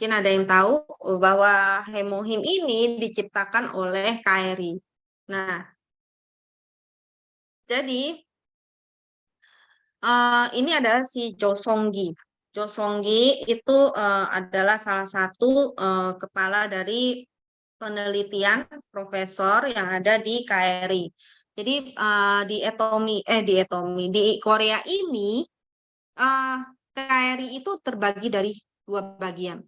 Mungkin ada yang tahu bahwa Hemohim ini diciptakan oleh KRI. Nah, jadi ini adalah si Jo Songgi. Jo Songgi itu adalah salah satu kepala dari penelitian profesor yang ada di KRI. Jadi di Korea ini KRI itu terbagi dari dua bagian.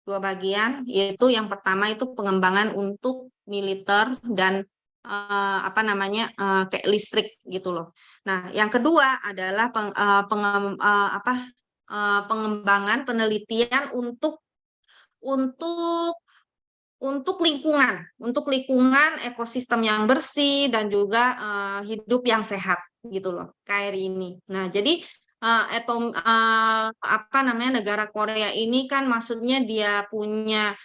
Dua bagian, yaitu yang pertama itu pengembangan untuk militer dan apa namanya kayak listrik gitu loh. Nah, yang kedua adalah pengembangan penelitian untuk untuk lingkungan ekosistem yang bersih dan juga hidup yang sehat gitu loh, KRI ini. Nah, jadi apa namanya negara Korea ini kan maksudnya dia punya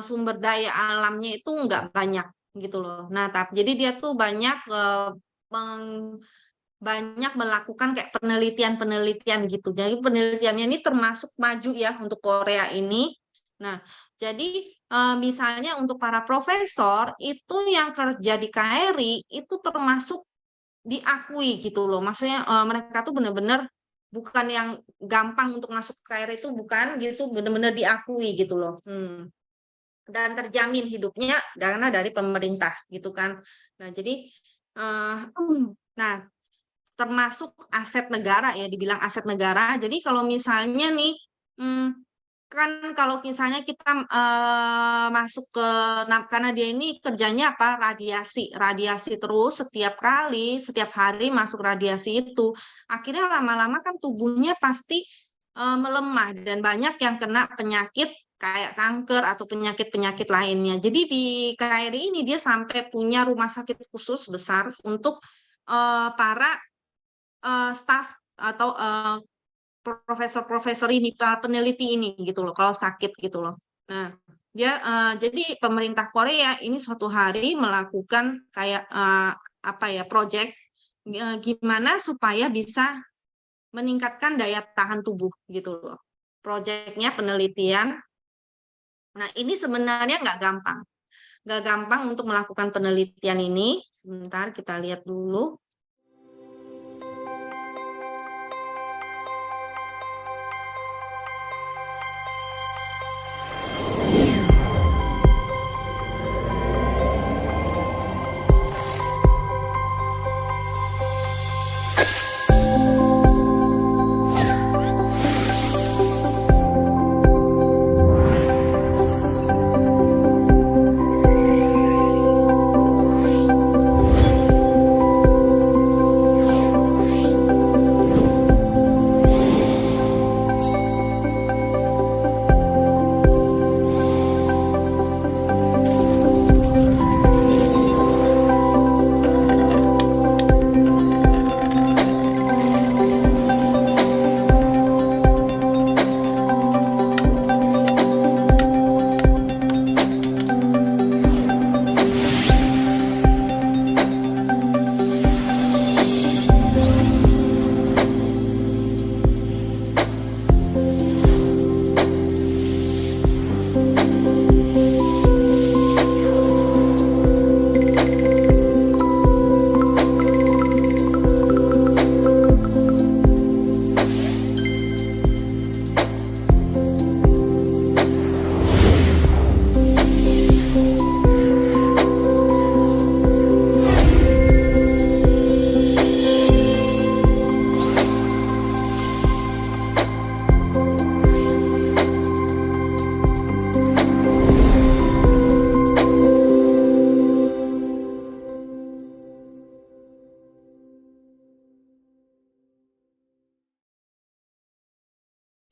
sumber daya alamnya itu nggak banyak gitu loh. Nah, tapi jadi dia tuh banyak melakukan kayak penelitian-penelitian gitu. Jadi penelitiannya ini termasuk maju ya untuk Korea ini. Nah, jadi misalnya untuk para profesor itu yang kerja di KRI itu termasuk diakui gitu loh. Maksudnya mereka tuh benar-benar bukan yang gampang untuk masuk ke KRI itu bukan gitu, benar-benar diakui gitu loh. Dan terjamin hidupnya karena dari pemerintah gitu kan. Nah, jadi eh, nah termasuk aset negara ya, dibilang aset negara. Jadi kalau misalnya nih, hmm, kan kalau misalnya kita masuk ke, nah, karena dia ini kerjanya apa? Radiasi terus setiap kali, setiap hari masuk radiasi itu, akhirnya lama-lama kan tubuhnya pasti melemah dan banyak yang kena penyakit kayak kanker atau penyakit-penyakit lainnya. Jadi di KRI ini dia sampai punya rumah sakit khusus besar untuk para staf atau profesor-profesor ini, para peneliti ini gitu loh, kalau sakit gitu loh. Nah, jadi pemerintah Korea ini suatu hari melakukan kayak apa ya, project gimana supaya bisa meningkatkan daya tahan tubuh gitu loh. Projectnya penelitian. Nah, ini sebenarnya nggak gampang. Nggak gampang untuk melakukan penelitian ini. Sebentar kita lihat dulu.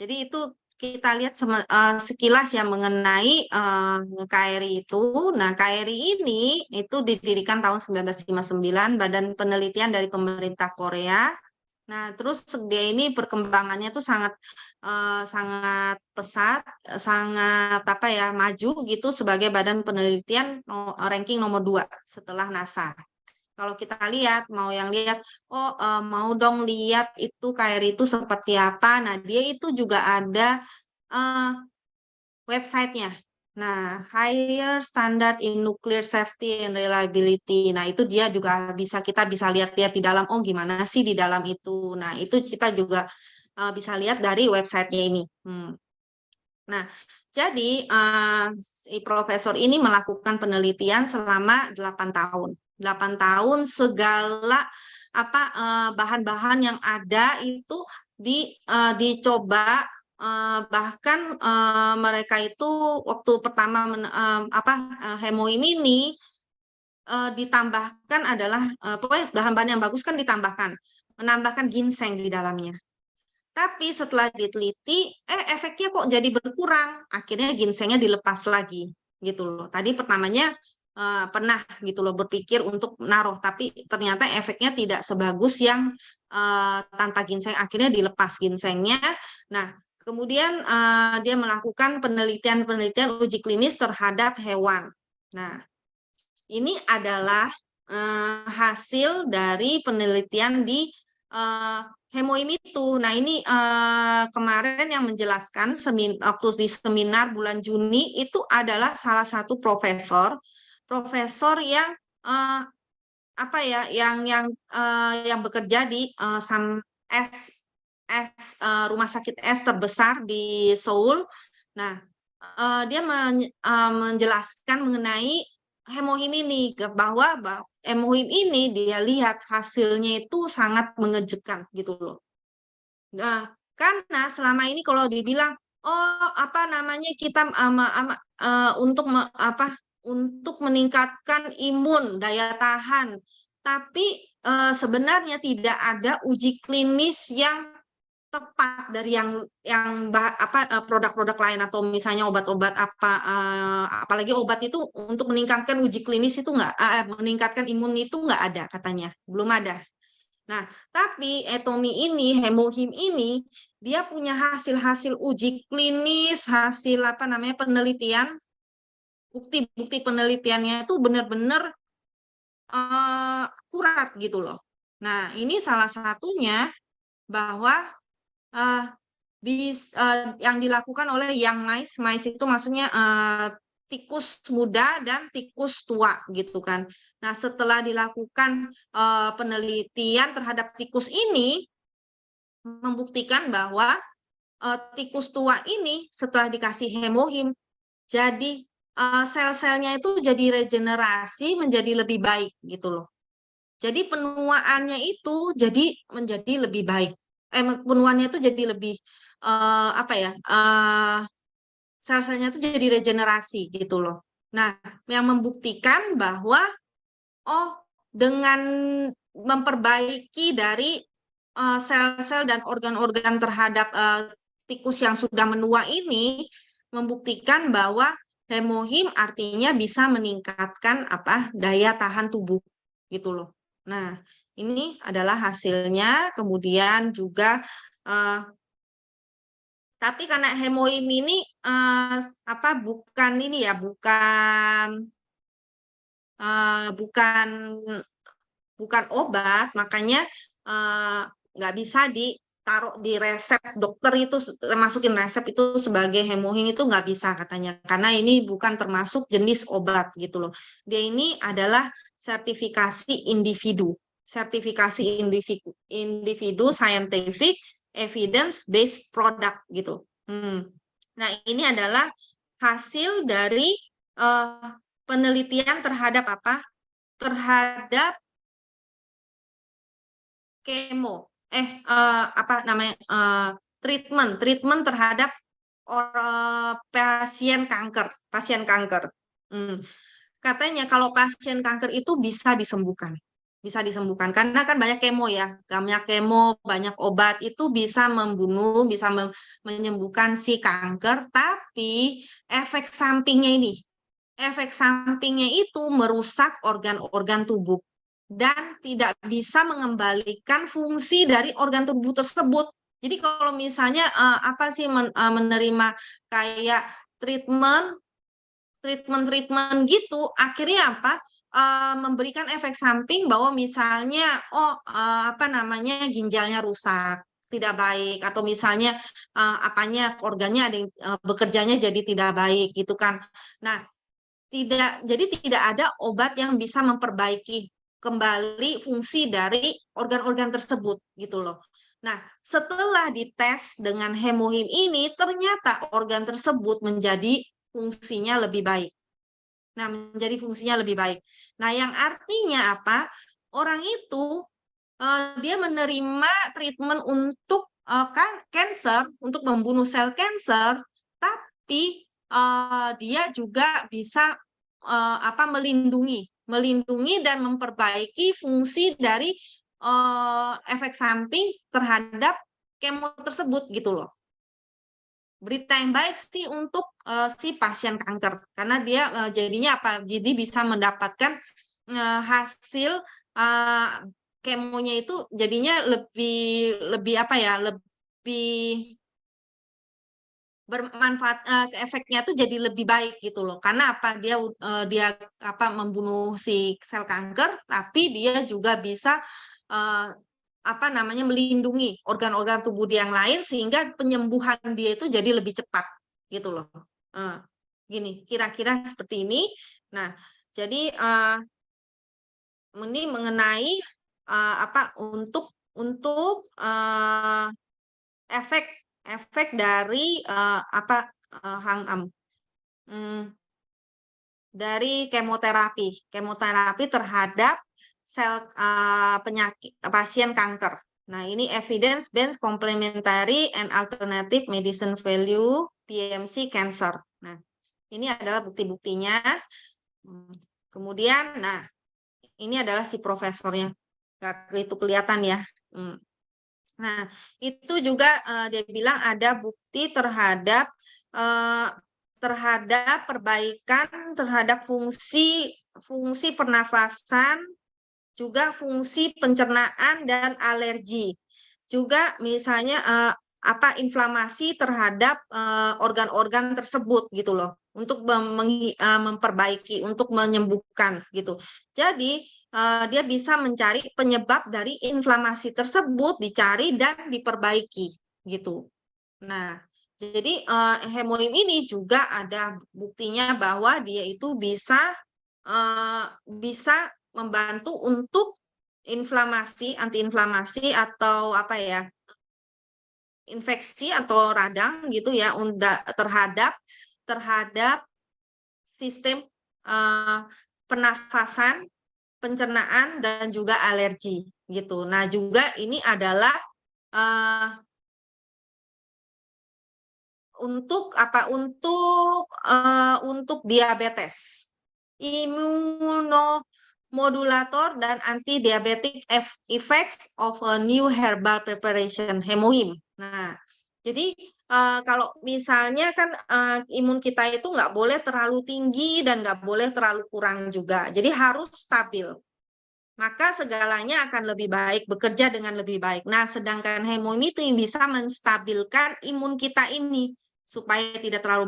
Jadi itu kita lihat sekilas yang mengenai KRI itu. Nah, KRI ini itu didirikan tahun 1959, Badan Penelitian dari Pemerintah Korea. Nah, terus dia ini perkembangannya tuh sangat sangat pesat, sangat apa ya, maju gitu sebagai badan penelitian ranking nomor 2 setelah NASA. Kalau kita lihat, mau yang lihat, mau dong lihat itu KRI itu seperti apa. Nah, dia itu juga ada websitenya. Nah, higher standard in nuclear safety and reliability. Nah, itu dia juga kita bisa lihat-lihat di dalam, oh gimana sih di dalam itu. Nah, itu kita juga bisa lihat dari websitenya ini. Nah, jadi si profesor ini melakukan penelitian selama 8 tahun. 8 tahun segala bahan-bahan yang ada itu dicoba, bahkan mereka itu waktu pertama hemoim ini ditambahkan adalah pokoknya bahan-bahan yang bagus kan menambahkan ginseng di dalamnya. Tapi setelah diteliti, efeknya kok jadi berkurang. Akhirnya ginsengnya dilepas lagi, gitu loh. Tadi pertamanya pernah gitu loh berpikir untuk naruh, tapi ternyata efeknya tidak sebagus yang tanpa ginseng. Akhirnya dilepas ginsengnya. Nah, kemudian dia melakukan penelitian uji klinis terhadap hewan. Nah, ini adalah hasil dari penelitian di hemoim itu. Nah, ini kemarin yang menjelaskan waktu di seminar bulan Juni itu adalah salah satu profesor yang yang bekerja di rumah sakit S terbesar di Seoul. Nah, dia menjelaskan mengenai hemoim ini, bahwa hemoim ini dia lihat hasilnya itu sangat mengejutkan gitu loh. Nah, karena selama ini kalau dibilang kita untuk meningkatkan imun daya tahan, tapi sebenarnya tidak ada uji klinis yang tepat dari produk-produk lain, atau misalnya obat-obat apalagi obat itu untuk meningkatkan uji klinis itu meningkatkan imun itu nggak ada katanya, belum ada. Nah, tapi hemoim ini dia punya hasil uji klinis, hasil penelitian, bukti-bukti penelitiannya itu benar-benar akurat gitu loh. Nah, ini salah satunya bahwa yang dilakukan oleh young mice itu maksudnya tikus muda dan tikus tua gitu kan. Nah, setelah dilakukan penelitian terhadap tikus ini, membuktikan bahwa tikus tua ini setelah dikasih hemoim, jadi sel-selnya itu jadi regenerasi menjadi lebih baik gitu loh. Jadi penuaannya itu menjadi lebih baik. Penuaannya itu jadi lebih sel-selnya itu jadi regenerasi gitu loh. Nah, yang membuktikan bahwa dengan memperbaiki dari sel-sel dan organ-organ terhadap tikus yang sudah menua ini, membuktikan bahwa hemoim artinya bisa meningkatkan daya tahan tubuh gitu loh. Nah, ini adalah hasilnya. Kemudian juga tapi karena hemoim ini bukan obat, makanya nggak bisa ditaruh di resep dokter, itu masukin resep itu sebagai hemoim itu nggak bisa katanya, karena ini bukan termasuk jenis obat gitu loh. Dia ini adalah sertifikasi individu scientific evidence based product gitu. Nah, ini adalah hasil dari penelitian terhadap kemo, treatment terhadap pasien kanker. Katanya kalau pasien kanker itu bisa disembuhkan karena kan banyak kemo ya, banyak obat itu bisa membunuh, bisa menyembuhkan si kanker, tapi efek sampingnya itu merusak organ-organ tubuh dan tidak bisa mengembalikan fungsi dari organ tubuh tersebut. Jadi kalau misalnya menerima kayak treatment gitu, akhirnya memberikan efek samping bahwa misalnya ginjalnya rusak, tidak baik, atau misalnya apanya organnya ada yang bekerjanya jadi tidak baik gitu kan. Nah, jadi tidak ada obat yang bisa memperbaiki kembali fungsi dari organ-organ tersebut gitu loh. Nah, setelah dites dengan hemohim ini, ternyata organ tersebut menjadi fungsinya lebih baik. Nah, menjadi fungsinya lebih baik. Nah, yang artinya apa? Orang itu dia menerima treatment untuk cancer, untuk membunuh sel cancer, tapi dia juga bisa melindungi dan memperbaiki fungsi dari efek samping terhadap kemo tersebut gitu loh. Berita yang baik sih untuk si pasien kanker, karena dia jadinya apa? Jadi bisa mendapatkan hasil kemonya itu jadinya lebih apa ya? Lebih bermanfaat, efeknya tuh jadi lebih baik gitu loh. Karena apa? Dia apa membunuh si sel kanker, tapi dia juga bisa apa namanya melindungi organ-organ tubuh dia yang lain sehingga penyembuhan dia itu jadi lebih cepat gitu loh. Gini, kira-kira seperti ini. Nah, jadi ini mengenai apa untuk efek dari apa hangam dari kemoterapi terhadap sel penyakit pasien kanker. Nah, ini evidence based complementary and alternative medicine value PMC cancer. Nah, ini adalah bukti-buktinya. Kemudian, nah, ini adalah si profesornya. Itu kelihatan ya. Nah, itu juga dia bilang ada bukti terhadap perbaikan terhadap fungsi pernafasan, juga fungsi pencernaan dan alergi. Juga misalnya apa inflamasi terhadap organ-organ tersebut gitu loh, untuk memperbaiki, untuk menyembuhkan gitu. Jadi dia bisa mencari penyebab dari inflamasi tersebut, dicari dan diperbaiki gitu. Nah, jadi hemoim ini juga ada buktinya bahwa dia itu bisa membantu untuk antiinflamasi atau apa ya, infeksi atau radang gitu ya terhadap sistem pernafasan, pencernaan dan juga alergi gitu. Nah, juga ini adalah untuk apa? Untuk diabetes, imunomodulator dan anti-diabetic effects of a new herbal preparation hemohim. Nah, jadi kalau misalnya kan imun kita itu nggak boleh terlalu tinggi dan nggak boleh terlalu kurang juga. Jadi harus stabil. Maka segalanya akan lebih baik, bekerja dengan lebih baik. Nah, sedangkan hemoim itu yang bisa menstabilkan imun kita ini supaya tidak terlalu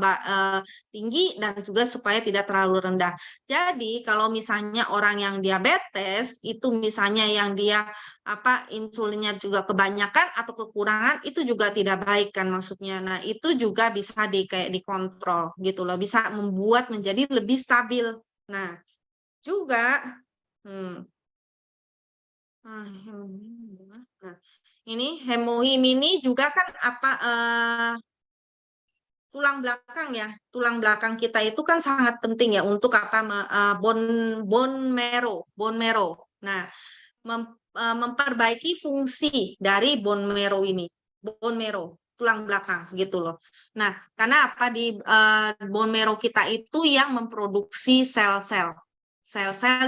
tinggi dan juga supaya tidak terlalu rendah. Jadi, kalau misalnya orang yang diabetes itu misalnya yang dia apa insulinnya juga kebanyakan atau kekurangan, itu juga tidak baik kan maksudnya. Nah, itu juga bisa kayak dikontrol gitu loh, bisa membuat menjadi lebih stabil. Nah, juga Nah, ini hemohim ini juga kan apa tulang belakang ya. Tulang belakang kita itu kan sangat penting ya untuk apa bone marrow. Nah, memperbaiki fungsi dari bone marrow ini. Bone marrow, tulang belakang gitu loh. Nah, karena apa di bone marrow kita itu yang memproduksi sel-sel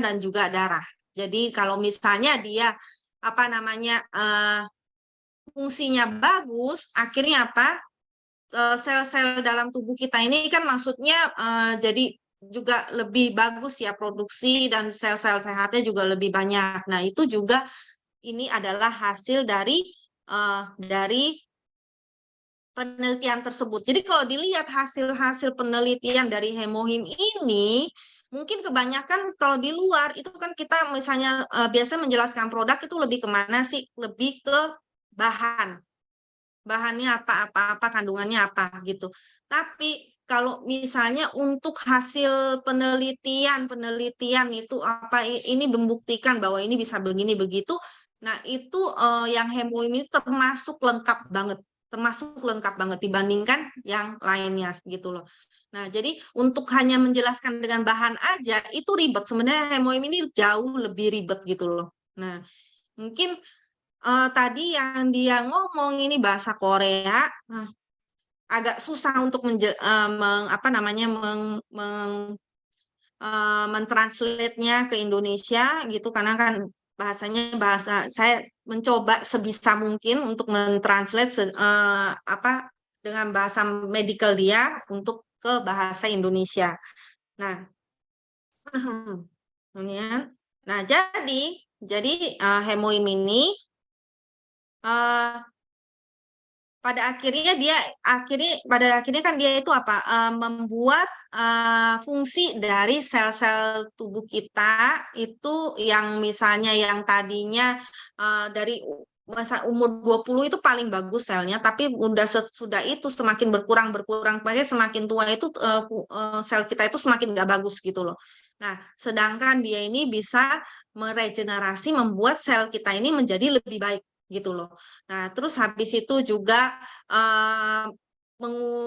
dan juga darah. Jadi kalau misalnya dia apa namanya fungsinya bagus, akhirnya apa sel-sel dalam tubuh kita ini kan maksudnya jadi juga lebih bagus ya produksi dan sel-sel sehatnya juga lebih banyak. Nah itu juga ini adalah hasil dari penelitian tersebut. Jadi kalau dilihat hasil-hasil penelitian dari hemohim ini, mungkin kebanyakan kalau di luar itu kan kita misalnya biasa menjelaskan produk itu lebih kemana sih? Lebih ke bahan. bahannya apa kandungannya apa gitu. Tapi kalau misalnya untuk hasil penelitian itu apa ini membuktikan bahwa ini bisa begini begitu. Nah, itu yang hemoim ini termasuk lengkap banget dibandingkan yang lainnya gitu loh. Nah, jadi untuk hanya menjelaskan dengan bahan aja itu ribet. Sebenarnya hemoim ini jauh lebih ribet gitu loh. Nah, mungkin tadi yang dia ngomong ini bahasa Korea, agak susah untuk apa namanya mentranslate-nya ke Indonesia gitu karena kan bahasanya bahasa saya mencoba sebisa mungkin untuk mentranslate apa dengan bahasa medical dia untuk ke bahasa Indonesia. Nah, ya. Nah, jadi hemoim ini eh, pada akhirnya kan dia itu apa membuat fungsi dari sel-sel tubuh kita itu yang misalnya yang tadinya dari masa umur 20 itu paling bagus selnya, tapi udah sesudah itu semakin berkurang makanya semakin tua itu sel kita itu semakin nggak bagus gitu loh. Nah, sedangkan dia ini bisa meregenerasi membuat sel kita ini menjadi lebih baik gitu loh. Nah, terus habis itu juga eh,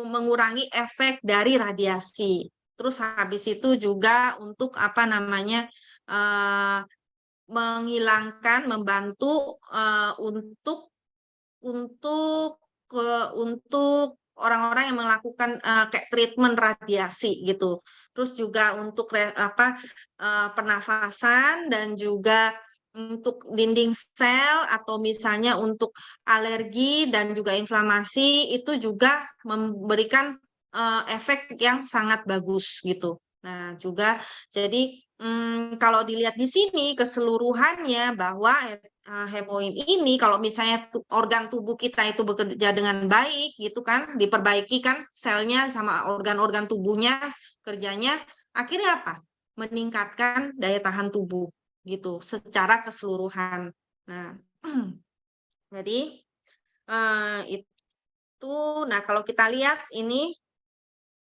mengurangi efek dari radiasi. Terus habis itu juga untuk apa namanya eh, membantu untuk untuk orang-orang yang melakukan kayak treatment radiasi gitu. Terus juga untuk pernafasan dan juga untuk dinding sel atau misalnya untuk alergi dan juga inflamasi itu juga memberikan efek yang sangat bagus gitu. Nah, juga jadi kalau dilihat di sini keseluruhannya bahwa hemoim ini kalau misalnya organ tubuh kita itu bekerja dengan baik gitu kan, diperbaiki kan selnya sama organ-organ tubuhnya kerjanya, akhirnya apa? Meningkatkan daya tahan tubuh gitu secara keseluruhan. Nah, jadi itu, nah kalau kita lihat ini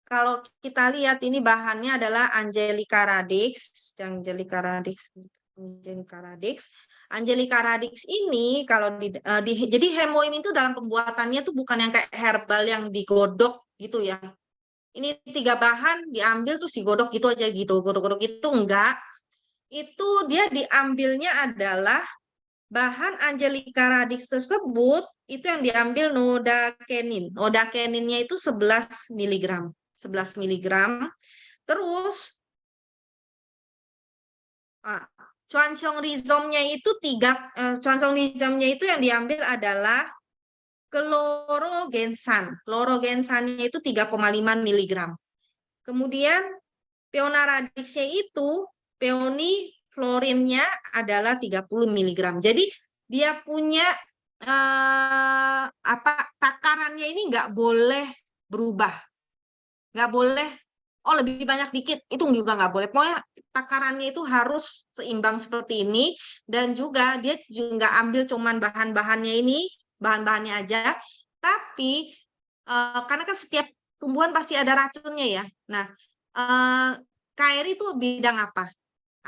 kalau kita lihat ini bahannya adalah Angelica radix, Angelica radix, Angelica radix. Angelica radix ini kalau jadi hemoim itu dalam pembuatannya tuh bukan yang kayak herbal yang digodok gitu ya. Ini 3 bahan diambil terus digodok gitu aja gitu, godok-godok itu enggak. Itu dia diambilnya adalah bahan Angelica radix tersebut itu yang diambil nodakenin. Nodakeninnya itu 11 miligram. 11 miligram. Terus Chuansong rizomnya itu Chuansong rizomnya itu yang diambil adalah klorogensan. Klorogensannya itu 3,5 miligram. Kemudian peona radixnya itu peoniflorinnya adalah 30 miligram. Jadi dia punya takarannya ini nggak boleh berubah, nggak boleh lebih banyak dikit itu juga nggak boleh. Pokoknya takarannya itu harus seimbang seperti ini dan juga dia juga nggak ambil cuman bahan-bahannya ini bahan-bahannya aja, tapi karena kan setiap tumbuhan pasti ada racunnya ya. Nah, KRI itu bidang apa?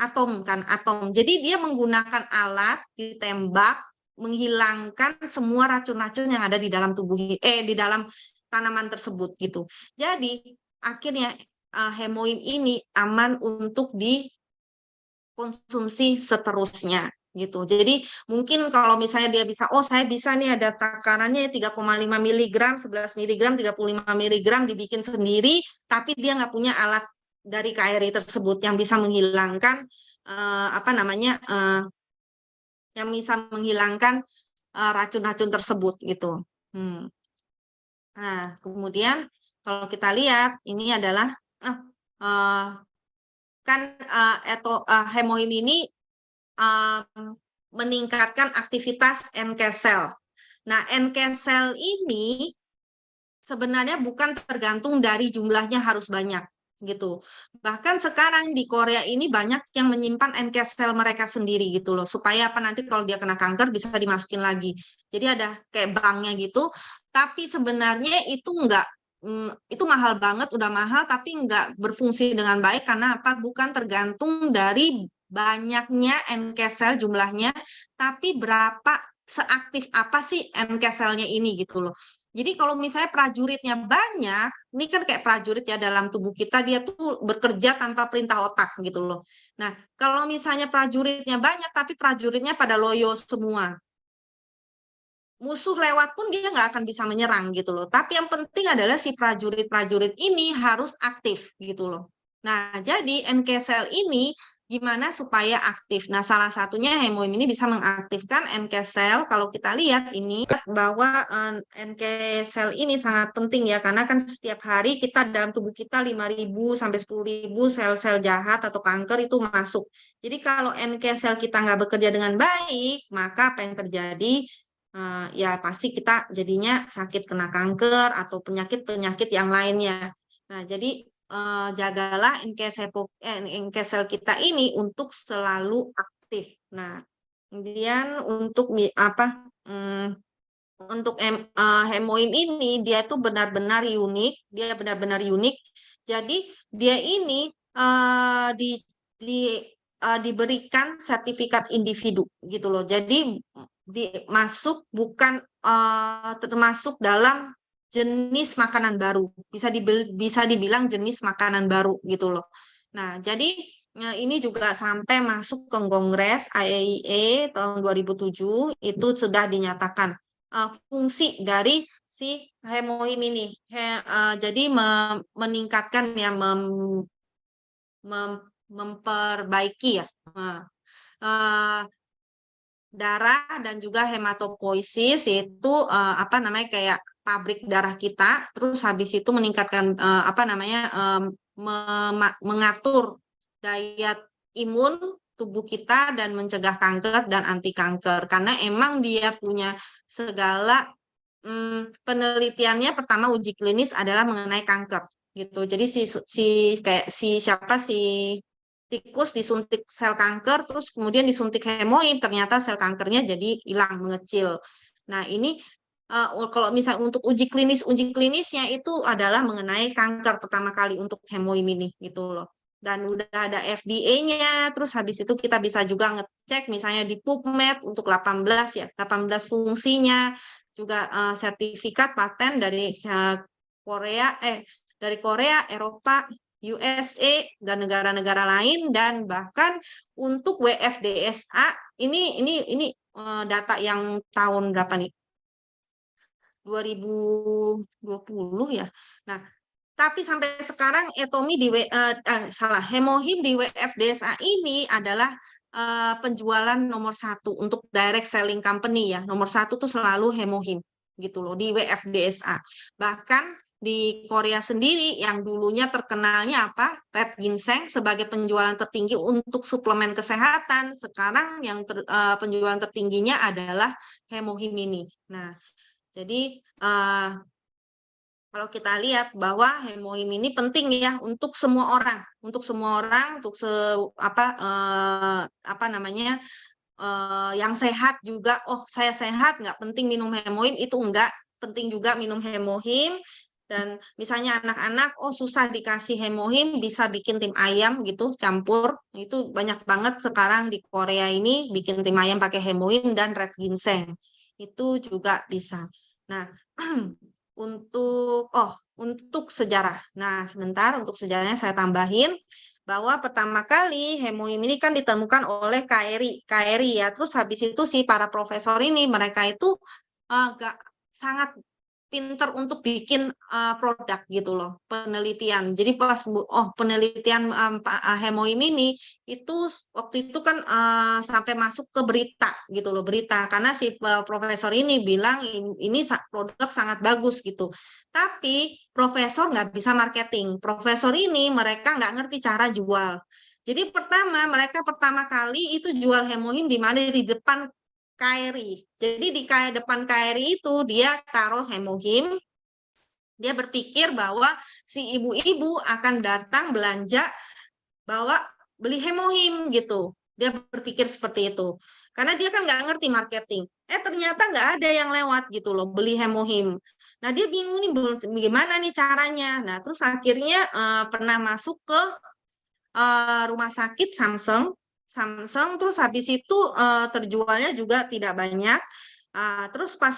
Atom kan, atom. Jadi dia menggunakan alat ditembak menghilangkan semua racun-racun yang ada di dalam di dalam tanaman tersebut gitu. Jadi akhirnya hemoim ini aman untuk dikonsumsi seterusnya gitu. Jadi mungkin kalau misalnya dia bisa, saya bisa nih ada takarannya 3,5 miligram, 11 miligram, 35 miligram dibikin sendiri, tapi dia nggak punya alat dari KRI tersebut yang bisa menghilangkan yang bisa menghilangkan racun-racun tersebut gitu. Nah, kemudian kalau kita lihat ini adalah kan hemoim ini meningkatkan aktivitas NK cell. Nah, NK cell ini sebenarnya bukan tergantung dari jumlahnya harus banyak gitu. Bahkan sekarang di Korea ini banyak yang menyimpan NK cell mereka sendiri gitu loh, supaya apa nanti kalau dia kena kanker bisa dimasukin lagi. Jadi ada kayak banknya gitu. Tapi sebenarnya itu enggak, itu mahal banget, udah mahal, tapi enggak berfungsi dengan baik karena apa? Bukan tergantung dari banyaknya NK cell jumlahnya, tapi berapa seaktif apa sih NK cell-nya ini gitu loh. Jadi kalau misalnya prajuritnya banyak, ini kan kayak prajurit ya dalam tubuh kita, dia tuh bekerja tanpa perintah otak gitu loh. Nah, kalau misalnya prajuritnya banyak, tapi prajuritnya pada loyo semua, musuh lewat pun dia nggak akan bisa menyerang gitu loh. Tapi yang penting adalah si prajurit-prajurit ini harus aktif gitu loh. Nah, jadi NK cell ini gimana supaya aktif? Nah, salah satunya hemoim ini bisa mengaktifkan NK cell. Kalau kita lihat ini bahwa NK cell ini sangat penting ya, karena kan setiap hari kita dalam tubuh kita 5.000 sampai 10.000 sel-sel jahat atau kanker itu masuk. Jadi kalau NK cell kita nggak bekerja dengan baik, maka apa yang terjadi? Ya pasti kita jadinya sakit kena kanker atau penyakit-penyakit yang lainnya. Nah, jadi jagalah NK sel kita ini untuk selalu aktif. Nah, kemudian untuk apa? Untuk hemoim ini dia tuh benar-benar unik, dia benar-benar unik. Jadi dia ini di di diberikan sertifikat individu gitu loh. Jadi masuk bukan termasuk dalam jenis makanan baru. Bisa dibilang jenis makanan baru gitu loh. Nah, jadi ini juga sampai masuk ke Kongres IAEA tahun 2007 itu sudah dinyatakan fungsi dari si hemoim ini. Jadi meningkatkan ya memperbaiki ya uh, darah dan juga hematopoiesis itu apa namanya kayak pabrik darah kita. Terus habis itu meningkatkan apa namanya mengatur daya imun tubuh kita dan mencegah kanker dan anti kanker karena emang dia punya segala penelitiannya. Pertama uji klinis adalah mengenai kanker gitu. Jadi si siapa sih tikus disuntik sel kanker, terus kemudian disuntik hemoim, ternyata sel kankernya jadi hilang, mengecil. Nah, ini kalau misalnya untuk uji klinisnya itu adalah mengenai kanker pertama kali untuk hemoim ini, gitu loh. Dan udah ada FDA-nya, terus habis itu kita bisa juga ngecek misalnya di PubMed untuk 18 ya, 18 fungsinya, juga sertifikat paten dari Korea, Eropa, USA dan negara-negara lain, dan bahkan untuk WFDSA ini data yang tahun berapa nih? 2020 ya. Nah, tapi sampai sekarang hemohim di WFDSA ini adalah penjualan nomor satu untuk direct selling company ya. Nomor satu tuh selalu hemohim gitu loh di WFDSA. Bahkan di Korea sendiri yang dulunya terkenalnya apa? Red ginseng sebagai penjualan tertinggi untuk suplemen kesehatan. Sekarang yang penjualan tertingginya adalah hemohim ini. Nah, jadi kalau kita lihat bahwa hemoim ini penting ya untuk semua orang, untuk apa namanya yang sehat juga. Oh, saya sehat, nggak penting minum hemoim, itu enggak penting juga minum hemoim. Dan misalnya anak-anak, oh susah dikasih hemoim, bisa bikin tim ayam gitu, campur. Itu banyak banget sekarang di Korea ini bikin tim ayam pakai hemoim dan red ginseng. Itu juga bisa. Nah, untuk sejarah. Nah, sebentar untuk sejarahnya saya tambahin bahwa pertama kali hemoim ini kan ditemukan oleh KRI ya. Terus habis itu si para profesor ini mereka itu sangat pinter untuk bikin produk gitu loh, penelitian. Jadi pas penelitian hemoim ini itu waktu itu kan sampai masuk ke berita gitu loh, berita karena si profesor ini bilang ini produk sangat bagus gitu. Tapi profesor nggak bisa marketing. Profesor ini mereka nggak ngerti cara jual. Jadi mereka pertama kali itu jual hemoim di mana di depan KRI. Jadi di depan KRI itu dia taruh hemohim. Dia berpikir bahwa si ibu-ibu akan datang belanja bawa beli hemohim gitu. Dia berpikir seperti itu. Karena dia kan nggak ngerti marketing. Ternyata nggak ada yang lewat gitu loh beli hemohim. Nah, dia bingung nih belum gimana nih caranya. Nah, terus akhirnya pernah masuk ke rumah sakit Samsung. Samsung terus habis itu terjualnya juga tidak banyak. Terus pas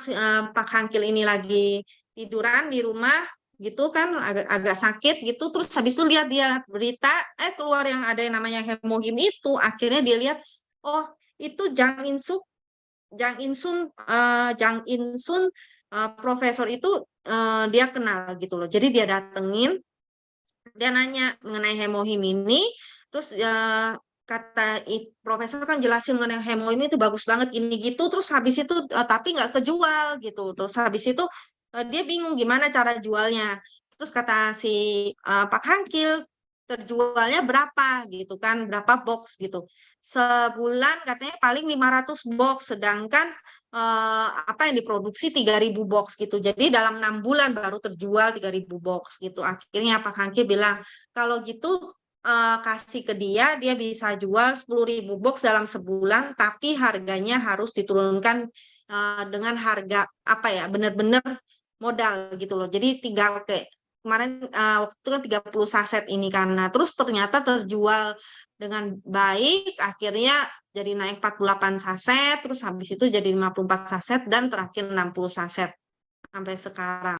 Pak Hangkil ini lagi tiduran di rumah gitu kan agak sakit gitu terus habis itu lihat dia berita keluar yang ada yang namanya hemohim itu akhirnya dia lihat oh itu Jang Insun profesor itu dia kenal gitu loh jadi dia datengin dia nanya mengenai hemohim ini, terus kata profesor kan jelasin mengenai hemohim itu bagus banget ini gitu, terus habis itu tapi nggak kejual gitu, terus habis itu dia bingung gimana cara jualnya, terus kata si Pak Hangkil terjualnya berapa gitu kan, berapa box gitu, sebulan katanya paling 500 box, sedangkan apa yang diproduksi 3.000 box gitu. Jadi dalam 6 bulan baru terjual 3.000 box gitu. Akhirnya Pak Hangki bilang, kalau gitu kasih ke dia, dia bisa jual 10.000 box dalam sebulan, tapi harganya harus diturunkan dengan harga apa ya, benar-benar modal gitu loh. Jadi tinggal kayak kemarin waktu itu kan 30 saset ini karena terus ternyata terjual dengan baik, akhirnya jadi naik 48 saset, terus habis itu jadi 54 saset, dan terakhir 60 saset sampai sekarang.